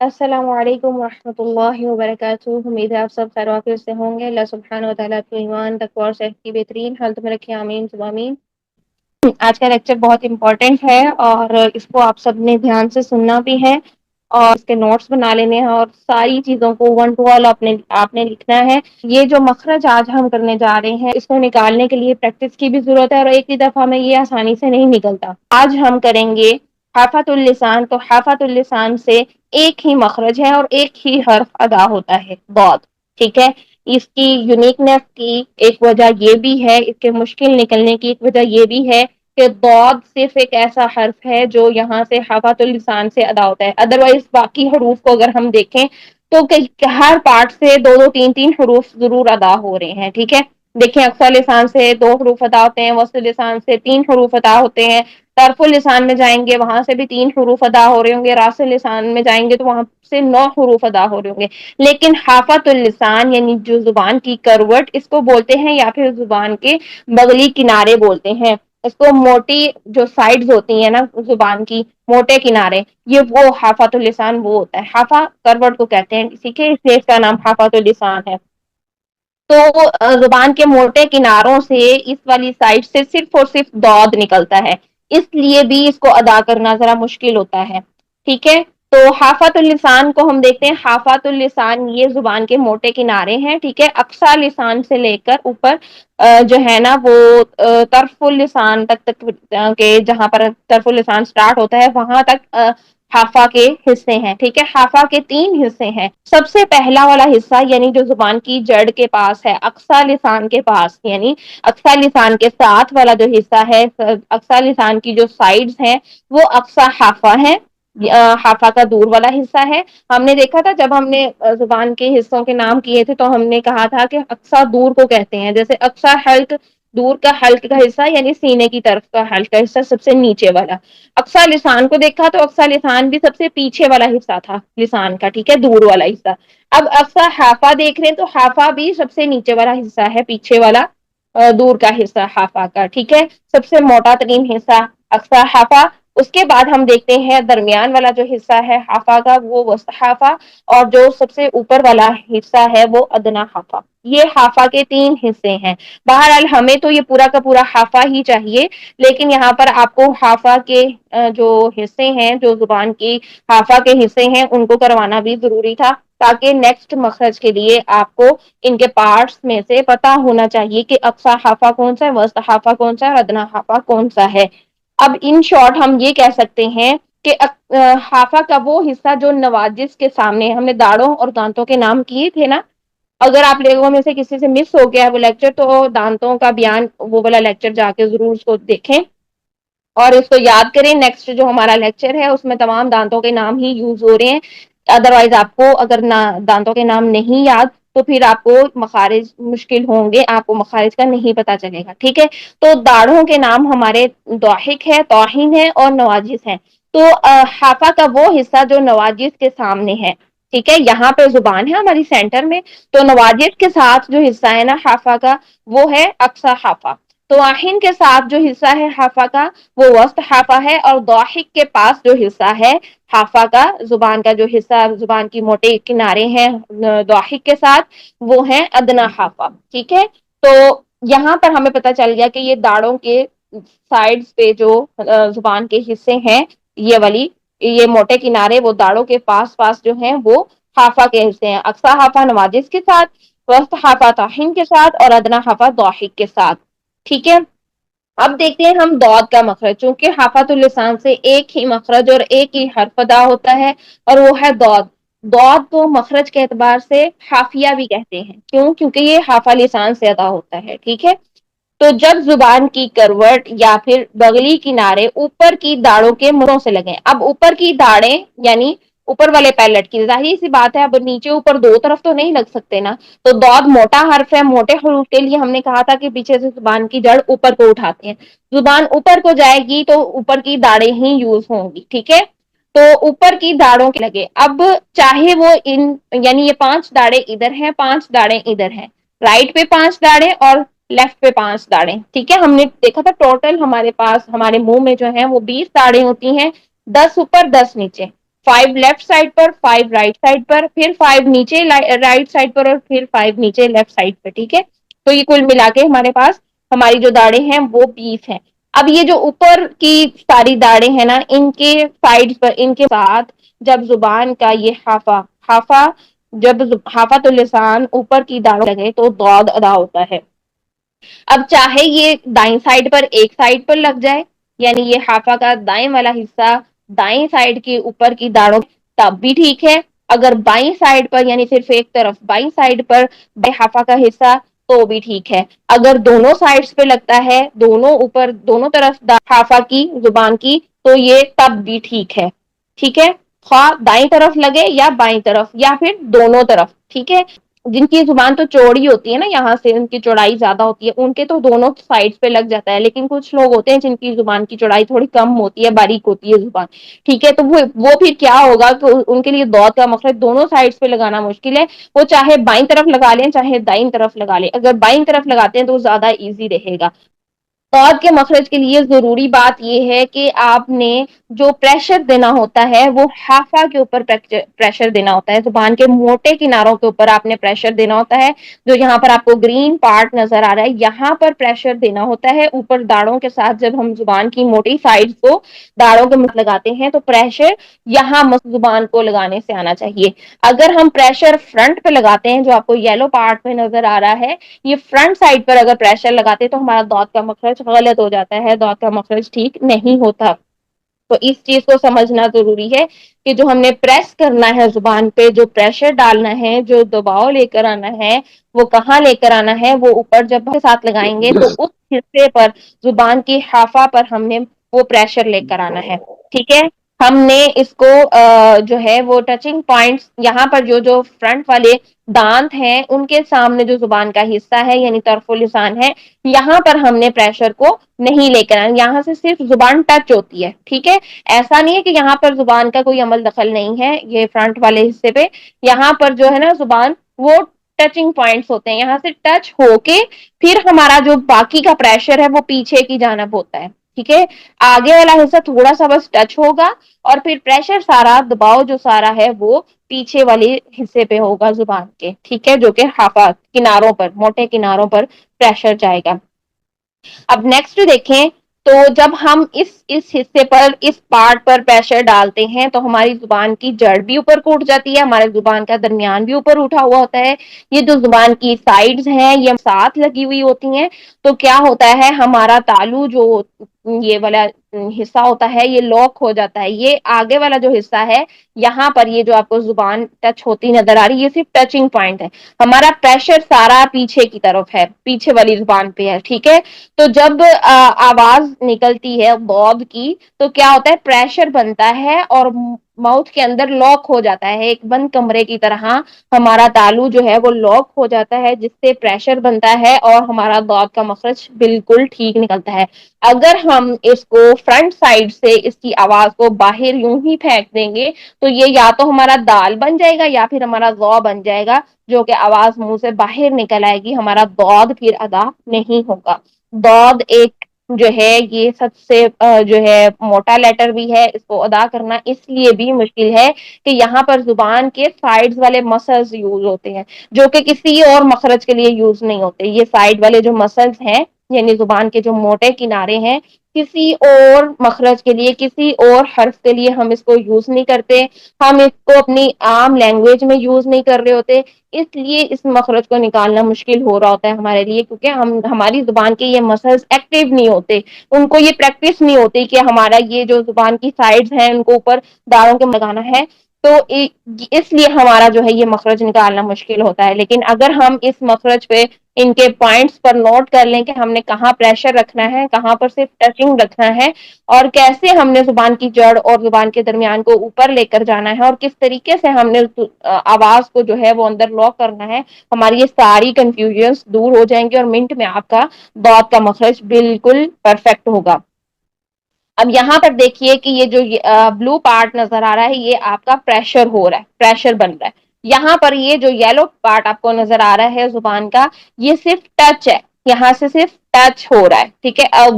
السلام علیکم ورحمۃ اللہ وبرکاتہ۔ امید ہے آپ سب خیر وافیت سے ہوں گے۔ اللہ سبحانہ و تعالیٰ آپ کے ایمان تقوی اور صحت کی بہترین حالت میں رکھے، آمین ثم آمین۔ آج کا لیکچر بہت امپورٹنٹ ہے اور اس کو آپ سب نے دھیان سے سننا بھی ہے اور اس کے نوٹس بنا لینے ہیں اور ساری چیزوں کو ون ٹو آل آپ نے لکھنا ہے۔ یہ جو مخرج آج ہم کرنے جا رہے ہیں اس کو نکالنے کے لیے پریکٹس کی بھی ضرورت ہے اور ایک ہی دفعہ میں یہ آسانی سے نہیں نکلتا۔ آج ہم کریں گے حافۃ اللسان۔ تو حافۃ اللسان سے ایک ہی مخرج ہے اور ایک ہی حرف ادا ہوتا ہے، ضاد، ٹھیک ہے۔ اس کی یونیکنیس کی ایک وجہ یہ بھی ہے، اس کے مشکل نکلنے کی ایک وجہ یہ بھی ہے کہ ضاد صرف ایک ایسا حرف ہے جو یہاں سے حافۃ اللسان سے ادا ہوتا ہے۔ ادروائز باقی حروف کو اگر ہم دیکھیں تو ہر پارٹ سے دو دو تین تین حروف ضرور ادا ہو رہے ہیں، ٹھیک ہے۔ دیکھیں اقصی لسان سے دو حروف ادا ہوتے ہیں، وسط لسان سے تین حروف ادا ہوتے ہیں، طرف اللسان میں جائیں گے وہاں سے بھی تین حروف ادا ہو رہے ہوں گے، راس اللسان میں جائیں گے تو وہاں سے 9 حروف ادا ہو رہے ہوں گے۔ لیکن حافۃ اللسان یعنی جو زبان کی کروٹ اس کو بولتے ہیں یا پھر زبان کے بغلی کنارے بولتے ہیں۔ اس کو موٹی جو سائڈز ہوتی ہیں نا زبان کی، موٹے کنارے، یہ وہ حافۃ اللسان وہ ہوتا ہے۔ حافہ کروٹ کو کہتے ہیں، اسی کے اس لیے اس کا نام حافۃ اللسان ہے۔ تو زبان کے موٹے کناروں سے اس والی سائڈ سے صرف اور صرف ضاد نکلتا ہے، اس لیے بھی اس کو ادا کرنا ذرا مشکل ہوتا ہے، ٹھیک ہے۔ تو حافۃ اللسان کو ہم دیکھتے ہیں، حافۃ اللسان یہ زبان کے موٹے کنارے ہیں، ٹھیک ہے۔ اقصی لسان سے لے کر اوپر جو ہے نا وہ طرف اللسان تک کے جہاں پر طرف اللسان سٹارٹ ہوتا ہے وہاں تک حافہ کے حصے ہیں، ٹھیک ہے۔ حافہ کے 3 حصے ہیں۔ سب سے پہلا والا حصہ یعنی جو زبان کی جڑ کے پاس ہے، اقصی لسان کے پاس، یعنی اقصی لسان کے ساتھ والا جو حصہ ہے، اقصی لسان کی جو سائڈز ہیں وہ اقصی حافہ ہے، حافہ کا دور والا حصہ ہے۔ ہم نے دیکھا تھا جب ہم نے زبان کے حصوں کے نام کیے تھے تو ہم نے کہا تھا کہ اقصی دور کو کہتے ہیں، جیسے اقصی حلق، دور کا حلق کا حصہ یعنی سینے کی طرف کا حلق کا حصہ سب سے نیچے والا۔ اقصی لسان کو دیکھا تو اقصی لسان بھی سب سے پیچھے والا حصہ تھا لسان کا، ٹھیک ہے، دور والا حصہ۔ اب اقصی حافہ دیکھ رہے ہیں تو حافہ بھی سب سے نیچے والا حصہ ہے، پیچھے والا دور کا حصہ حافہ کا، ٹھیک ہے۔ سب سے موٹا ترین حصہ اقصی حافہ۔ اس کے بعد ہم دیکھتے ہیں درمیان والا جو حصہ ہے حافہ کا وہ وسط حافہ، اور جو سب سے اوپر والا حصہ ہے وہ ادنیٰ حافہ۔ یہ حافہ کے 3 حصے ہیں۔ بہرحال ہمیں تو یہ پورا کا پورا حافہ ہی چاہیے، لیکن یہاں پر آپ کو حافہ کے جو حصے ہیں، جو زبان کی حافہ کے حصے ہیں ان کو کروانا بھی ضروری تھا، تاکہ نیکسٹ مخرج کے لیے آپ کو ان کے پارٹس میں سے پتا ہونا چاہیے کہ اقصی حافہ کون سا ہے، وسط حافہ کون سا ہے اور ادنیٰ حافہ کون سا ہے۔ اب ان شارٹ ہم یہ کہہ سکتے ہیں کہ حافہ کا وہ حصہ جو نواجس کے سامنے، ہم نے داڑوں اور دانتوں کے نام کیے تھے نا، اگر آپ لوگوں میں سے کسی سے مس ہو گیا ہے وہ لیکچر تو دانتوں کا بیان وہ والا لیکچر جا کے ضرور اس کو دیکھیں اور اس کو یاد کریں۔ نیکسٹ جو ہمارا لیکچر ہے اس میں تمام دانتوں کے نام ہی یوز ہو رہے ہیں، ادروائز آپ کو اگر دانتوں کے نام نہیں یاد تو پھر آپ کو مخارج مشکل ہوں گے، آپ کو مخارج کا نہیں پتا چلے گا، ٹھیک ہے۔ تو داڑھوں کے نام ہمارے ضاحک ہے، توہین ہے اور نواجس ہیں۔ تو حافہ کا وہ حصہ جو نواجس کے سامنے ہے، ٹھیک ہے، یہاں پہ زبان ہے ہماری سینٹر میں، تو نواجس کے ساتھ جو حصہ ہے نا حافہ کا وہ ہے اقصی حافہ۔ توہین کے ساتھ جو حصہ ہے حافہ کا وہ وسط حافہ ہے، اور ضاحک کے پاس جو حصہ ہے حافہ کا، زبان کا جو حصہ زبان کی موٹے کنارے ہیں ضاحک کے ساتھ، وہ ہیں ادنیٰ حافہ، ٹھیک ہے۔ تو یہاں پر ہمیں پتہ چل گیا کہ یہ داڑوں کے سائڈز پہ جو زبان کے حصے ہیں، یہ موٹے کنارے وہ داڑوں کے پاس پاس جو ہیں وہ حافہ کے حصے ہیں، اقصی حافہ نواجس کے ساتھ، وسط حافہ توہین کے ساتھ اور ادنیٰ حافہ ضاحک کے ساتھ، ٹھیک ہے۔ اب دیکھتے ہیں ہم ضاد کا مخرج، چونکہ حافۃ اللسان سے ایک ہی مخرج اور ایک ہی حرف ادا ہوتا ہے اور وہ ہے ضاد۔ ضاد کو مخرج کے اعتبار سے حافیہ بھی کہتے ہیں، کیوں؟ کیونکہ یہ حافہ لسان سے ادا ہوتا ہے، ٹھیک ہے۔ تو جب زبان کی کروٹ یا پھر بغلی کنارے اوپر کی داڑوں کے منہوں سے لگیں، اب اوپر کی داڑیں یعنی اوپر والے پیلٹ کی، ظاہر سی بات ہے اب نیچے اوپر دو طرف تو نہیں لگ سکتے نا، تو ضاد موٹا حرف ہے، موٹے حروف کے لیے ہم نے کہا تھا کہ پیچھے سے زبان کی جڑ اوپر کو اٹھاتے ہیں، زبان اوپر کو جائے گی تو اوپر کی داڑیں ہی یوز ہوں گی، ٹھیک ہے۔ تو اوپر کی داڑوں کے لگے، اب چاہے وہ یعنی یہ 5 داڑیں ادھر ہیں، 5 داڑیں ادھر ہیں، رائٹ پہ 5 داڑیں اور لیفٹ پہ 5 داڑیں، ٹھیک ہے۔ ہم نے دیکھا تھا ٹوٹل ہمارے پاس ہمارے منہ میں جو ہے وہ 20 داڑیں ہوتی ہیں، 10 اوپر 10 نیچے، 5 لیفٹ سائڈ پر، 5 رائٹ سائڈ پر، پھر 5 نیچے رائٹ سائڈ پر، اور پھر 5 نیچے لیفٹ سائڈ پہ. ٹھیک ہے، تو یہ کل ملا کے ہمارے پاس ہماری جو داڑیں ہیں وہ 20 ہیں. اب یہ جو اوپر کی ساری داڑیں ہیں نا، ان کے سائڈ پر، ان کے ساتھ جب زبان کا یہ ہافا جب حافۃ اللسان اوپر کی داڑ لگے تو ضاد ادا ہوتا ہے. اب چاہے یہ دائیں سائڈ پر ایک سائڈ پر لگ جائے، یعنی یہ حافہ کا دائیں والا حصہ دائیں سائڈ کے اوپر کی داڑوں، تب بھی ٹھیک ہے. اگر بائیں سائڈ پر، یعنی صرف ایک طرف بائیں سائڈ پر حافہ کا حصہ، تو بھی ٹھیک ہے. اگر دونوں سائڈس پہ لگتا ہے، دونوں اوپر دونوں طرف حافہ کی زبان کی، تو یہ تب بھی ٹھیک ہے. ٹھیک ہے، خواہ دائیں طرف لگے یا بائیں طرف یا پھر دونوں طرف. ٹھیک ہے، جن کی زبان تو چوڑی ہوتی ہے نا، یہاں سے ان کی چوڑائی زیادہ ہوتی ہے، ان کے تو دونوں سائڈ پہ لگ جاتا ہے. لیکن کچھ لوگ ہوتے ہیں جن کی زبان کی چوڑائی تھوڑی کم ہوتی ہے، باریک ہوتی ہے زبان. ٹھیک ہے، تو وہ پھر کیا ہوگا کہ ان کے لیے ضاد کا مخرج دونوں سائڈ پہ لگانا مشکل ہے. وہ چاہے بائیں طرف لگا لیں چاہے دائیں طرف لگا لیں. اگر بائیں طرف لگاتے ہیں تو زیادہ ایزی رہے گا. ضاد کے مخرج کے لیے ضروری بات یہ ہے کہ آپ نے جو پریشر دینا ہوتا ہے وہ حافہ کے اوپر پریشر دینا ہوتا ہے. زبان کے موٹے کناروں کے اوپر آپ نے پریشر دینا ہوتا ہے. جو یہاں پر آپ کو گرین پارٹ نظر آ رہا ہے، یہاں پر پریشر دینا ہوتا ہے. اوپر داڑوں کے ساتھ جب ہم زبان کی موٹی سائڈ کو داڑوں کے مت لگاتے ہیں تو پریشر یہاں زبان کو لگانے سے آنا چاہیے. اگر ہم پریشر فرنٹ پہ لگاتے ہیں، جو آپ کو یلو پارٹ میں نظر آ رہا ہے، یہ فرنٹ سائڈ پر اگر پریشر لگاتے ہیں تو ہمارا ضاد کا مخرج غلط ہو جاتا ہے، ضاد کا مخرج ٹھیک نہیں ہوتا. تو اس چیز کو سمجھنا ضروری ہے کہ جو ہم نے پریس کرنا ہے زبان پہ، جو پریشر ڈالنا ہے، جو دباؤ لے کر آنا ہے، وہ کہاں لے کر آنا ہے؟ وہ اوپر جب کے ساتھ لگائیں گے تو اس حصے پر، زبان کی حافہ پر ہم نے وہ پریشر لے کر آنا ہے. ٹھیک ہے، ہم نے اس کو جو ہے وہ ٹچنگ پوائنٹس یہاں پر جو فرنٹ والے دانت ہیں ان کے سامنے جو زبان کا حصہ ہے یعنی طرف اللسان ہے، یہاں پر ہم نے پریشر کو نہیں لے کر آنا. یہاں سے صرف زبان ٹچ ہوتی ہے. ٹھیک ہے، ایسا نہیں ہے کہ یہاں پر زبان کا کوئی عمل دخل نہیں ہے. یہ فرنٹ والے حصے پہ یہاں پر جو ہے نا زبان، وہ ٹچنگ پوائنٹس ہوتے ہیں. یہاں سے ٹچ ہو کے پھر ہمارا جو باقی کا پریشر ہے وہ پیچھے کی جانب ہوتا ہے. ٹھیک ہے، آگے والا حصہ تھوڑا سا بس ٹچ ہوگا، اور پھر پریشر سارا دباؤ جو سارا ہے وہ پیچھے والے حصے پہ ہوگا زبان کے. ٹھیک ہے، جو کہ حافہ کناروں پر، موٹے کناروں پر پریشر جائے گا. اب نیکسٹ دیکھیں، تو جب ہم اس حصے پر، اس پارٹ پر پریشر ڈالتے ہیں تو ہماری زبان کی جڑ بھی اوپر کو اٹھ جاتی ہے، ہمارے زبان کا درمیان بھی اوپر اٹھا ہوا ہوتا ہے. یہ جو زبان کی سائڈز ہیں یہ ساتھ لگی ہوئی ہوتی ہیں. تو کیا ہوتا ہے، ہمارا تالو جو یہ والا حصہ ہوتا ہے یہ لاک ہو جاتا ہے. یہ آگے والا جو حصہ ہے، یہاں پر یہ جو آپ کو زبان ٹچ ہوتی نظر آ رہی ہے، یہ صرف ٹچنگ پوائنٹ ہے. ہمارا پریشر سارا پیچھے کی طرف ہے، پیچھے والی زبان پہ ہے. ٹھیک ہے، تو جب آواز نکلتی ہے ضاد کی تو کیا ہوتا ہے، پریشر بنتا ہے اور ماؤتھ کے اندر لاک ہو جاتا ہے. ایک بند کمرے کی طرح ہمارا تالو جو ہے وہ لاک ہو جاتا ہے، جس سے پریشر بنتا ہے اور ہمارا ضاد کا مخرج بالکل ٹھیک نکلتا ہے. اگر ہم اس کو فرنٹ سائڈ سے اس کی آواز کو باہر یوں ہی پھینک دیں گے تو یہ یا تو ہمارا دال بن جائے گا یا پھر ہمارا ض بن جائے گا، جو کہ آواز منہ سے باہر نکل آئے گی. ہمارا ضاد پھر ادا نہیں ہوگا. ضاد ایک جو ہے یہ سب سے جو ہے موٹا لیٹر بھی ہے. اس کو ادا کرنا اس لیے بھی مشکل ہے کہ یہاں پر زبان کے سائڈز والے مسلز یوز ہوتے ہیں، جو کہ کسی اور مخرج کے لیے یوز نہیں ہوتے. یہ سائڈ والے جو مسلز ہیں، یعنی زبان کے جو موٹے کنارے ہیں، کسی اور مخرج کے لیے، کسی اور حرف کے لیے ہم اس کو یوز نہیں کرتے. ہم اس کو اپنی عام لینگویج میں یوز نہیں کر رہے ہوتے، اس لیے اس مخرج کو نکالنا مشکل ہو رہا ہوتا ہے ہمارے لیے، کیونکہ ہماری زبان کے یہ مسلز ایکٹیو نہیں ہوتے. ان کو یہ پریکٹس نہیں ہوتی کہ ہمارا یہ جو زبان کی سائڈز ہیں ان کو اوپر داڑوں کے لگانا ہے. تو اس لیے ہمارا جو ہے یہ مخرج نکالنا مشکل ہوتا ہے. لیکن اگر ہم اس مخرج پہ ان کے پوائنٹس پر نوٹ کر لیں کہ ہم نے کہاں پریشر رکھنا ہے، کہاں پر صرف ٹچنگ رکھنا ہے، اور کیسے ہم نے زبان کی جڑ اور زبان کے درمیان کو اوپر لے کر جانا ہے، اور کس طریقے سے ہم نے آواز کو جو ہے وہ اندر لاک کرنا ہے، ہماری یہ ساری کنفیوژنس دور ہو جائیں گی اور منٹ میں آپ کا ضاد کا مخرج بالکل پرفیکٹ ہوگا. اب یہاں پر دیکھیے کہ یہ جو بلو پارٹ نظر آ رہا ہے یہ آپ کا پریشر ہو رہا ہے، پریشر بن رہا ہے. یہاں پر یہ جو یلو پارٹ آپ کو نظر آ رہا ہے زبان کا، یہ صرف ٹچ ہے، یہاں سے صرف ٹچ ہو رہا ہے. ٹھیک ہے، اب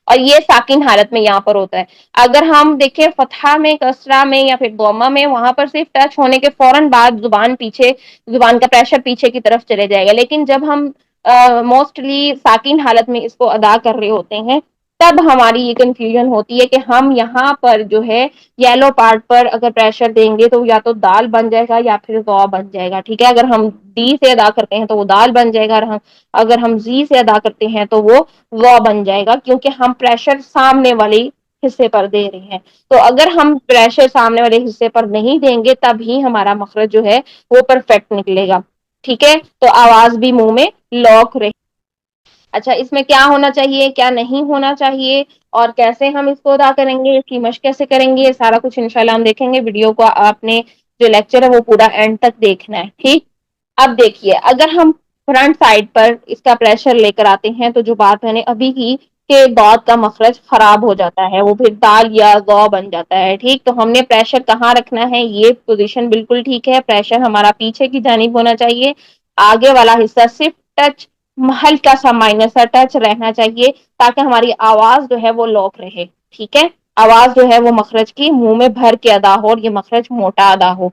اور یہ ساکن حالت میں یہاں پر ہوتا ہے. اگر ہم دیکھیں فتحہ میں، کسرہ میں یا پھر ضمہ میں، وہاں پر صرف ٹچ ہونے کے فوراً بعد زبان کا پریشر پیچھے کی طرف چلے جائے گا. لیکن جب ہم موسٹلی ساکن حالت میں اس کو ادا کر رہے ہوتے ہیں تب ہماری یہ کنفیوژن ہوتی ہے کہ ہم یہاں پر جو ہے یلو پارٹ پر اگر پریشر دیں گے تو یا تو دال بن جائے گا یا پھر ض بن جائے گا. ٹھیک ہے، اگر ہم ڈی سے ادا کرتے ہیں تو وہ دال بن جائے گا، اگر ہم زی سے ادا کرتے ہیں تو وہ ض بن جائے گا، کیونکہ ہم پریشر سامنے والی حصے پر دے رہے ہیں. تو اگر ہم پریشر سامنے والے حصے پر نہیں دیں گے تب ہی ہمارا مخرج جو ہے وہ پرفیکٹ نکلے گا. ٹھیک ہے، تو آواز بھی منہ میں لاک رہے. اچھا، اس میں کیا ہونا چاہیے، کیا نہیں ہونا چاہیے، اور کیسے ہم اس کو ادا کریں گے، اس کی مشق کیسے کریں گے، یہ سارا کچھ انشاءاللہ ہم دیکھیں گے. ویڈیو کو آپ نے جو لیکچر ہے وہ پورا اینڈ تک دیکھنا ہے. ٹھیک، اب دیکھیے اگر ہم فرنٹ سائڈ پر اس کا پریشر لے کر آتے ہیں تو جو بات میں نے ابھی کی کہ بعد کا مخرج خراب ہو جاتا ہے، وہ پھر دال یا ض بن جاتا ہے. ٹھیک، تو ہم نے پریشر کہاں رکھنا ہے، یہ پوزیشن بالکل ٹھیک ہے. پریشر ہمارا پیچھے کی جانب ہونا چاہیے، آگے والا حصہ صرف ٹچ ہلکا سا مائنر سا ٹچ رہنا چاہیے تاکہ ہماری آواز جو ہے وہ لاک رہے. ٹھیک ہے، آواز جو ہے وہ مخرج کی منہ میں بھر کے ادا ہو اور یہ مخرج موٹا ادا ہو.